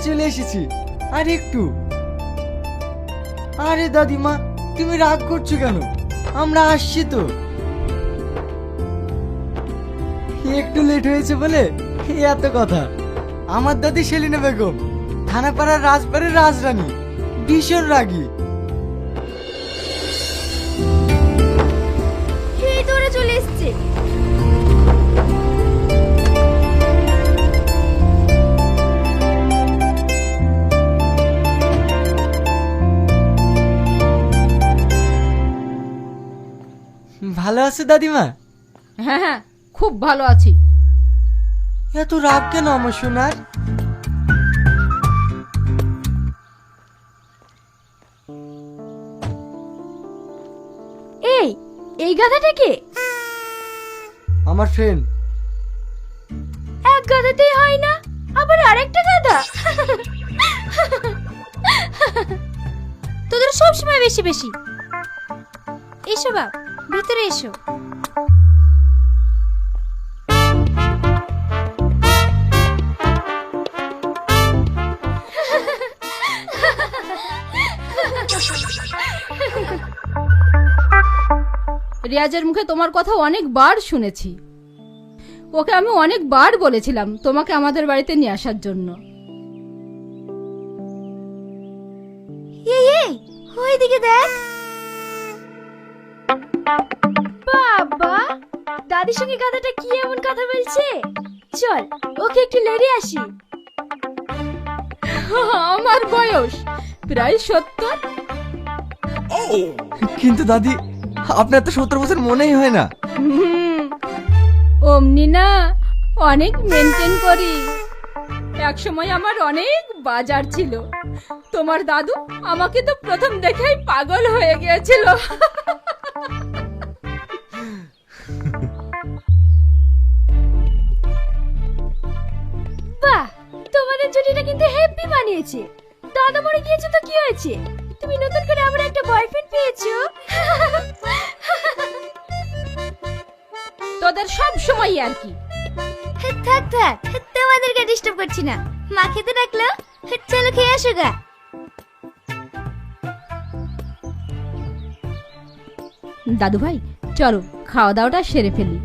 চলে এসেছি, আর একটু। আরে দাদিমা, তুমি রাগ করছো কেন? আমরা আসছি তো। একটু লেট হয়েছে বলে এত কথা। আমার দাদি সেলিনা বেগম, থানাপাড়ার রাজবাড়ির রাজরানী, ভীষণ রাগী। এই তো ওরা চলে এসছে। ভালো আছো দাদিমা? হ্যাঁ হ্যাঁ, খুব ভালো আছি। এত রাগ কেন আমার সোনার? এই এই গাধাটা কে? আমার ফ্রেন্ড। এক গাধাতেই হয় না, আবার আরেকটা গাধা। তোদের সব সময় বেশি বেশি। এসো বাপ, ভিতরে এসো। রিয়াজের মুখে তোমার কথা অনেকবার শুনেছি। ওকে আমি অনেকবার বলেছিলাম তোমাকে আমাদের বাড়িতে নিয়ে আসার জন্য। এই ওইদিকে দেখ। বাবা, দাদির সঙ্গে গাধাটা কি এমন কথা বলছে? চল ওকে একটু লেড়ে আসি। আমার বয়স প্রায় 70। কিন্তু দাদি, আপনার তো 70 বছর মনেই হয় না। অমনি না, অনেক মেনটেন করি। এক সময় আমার অনেক বাজার ছিল। তোমার দাদু আমাকে তো প্রথম দেখেই পাগল হয়ে গিয়েছিল। বাহ, তোমাদের জুটিটা কিন্তু হেভি বানিয়েছে। দাদা মরে গিয়েছে তো কি হয়েছে? তুমি নতুন করে আবার একটা বয়ফ্রেন্ড পেয়েছো। তোদের সব সময় আর কি। থাক থাক, তোমাদেরকে ডিস্টার্ব করছি না। মা খেতে ডাকলো, চলো খেয়ে আসো গা। দাদু ভাই, চলো খাওয়া দাওয়াটা সেরে ফেলি।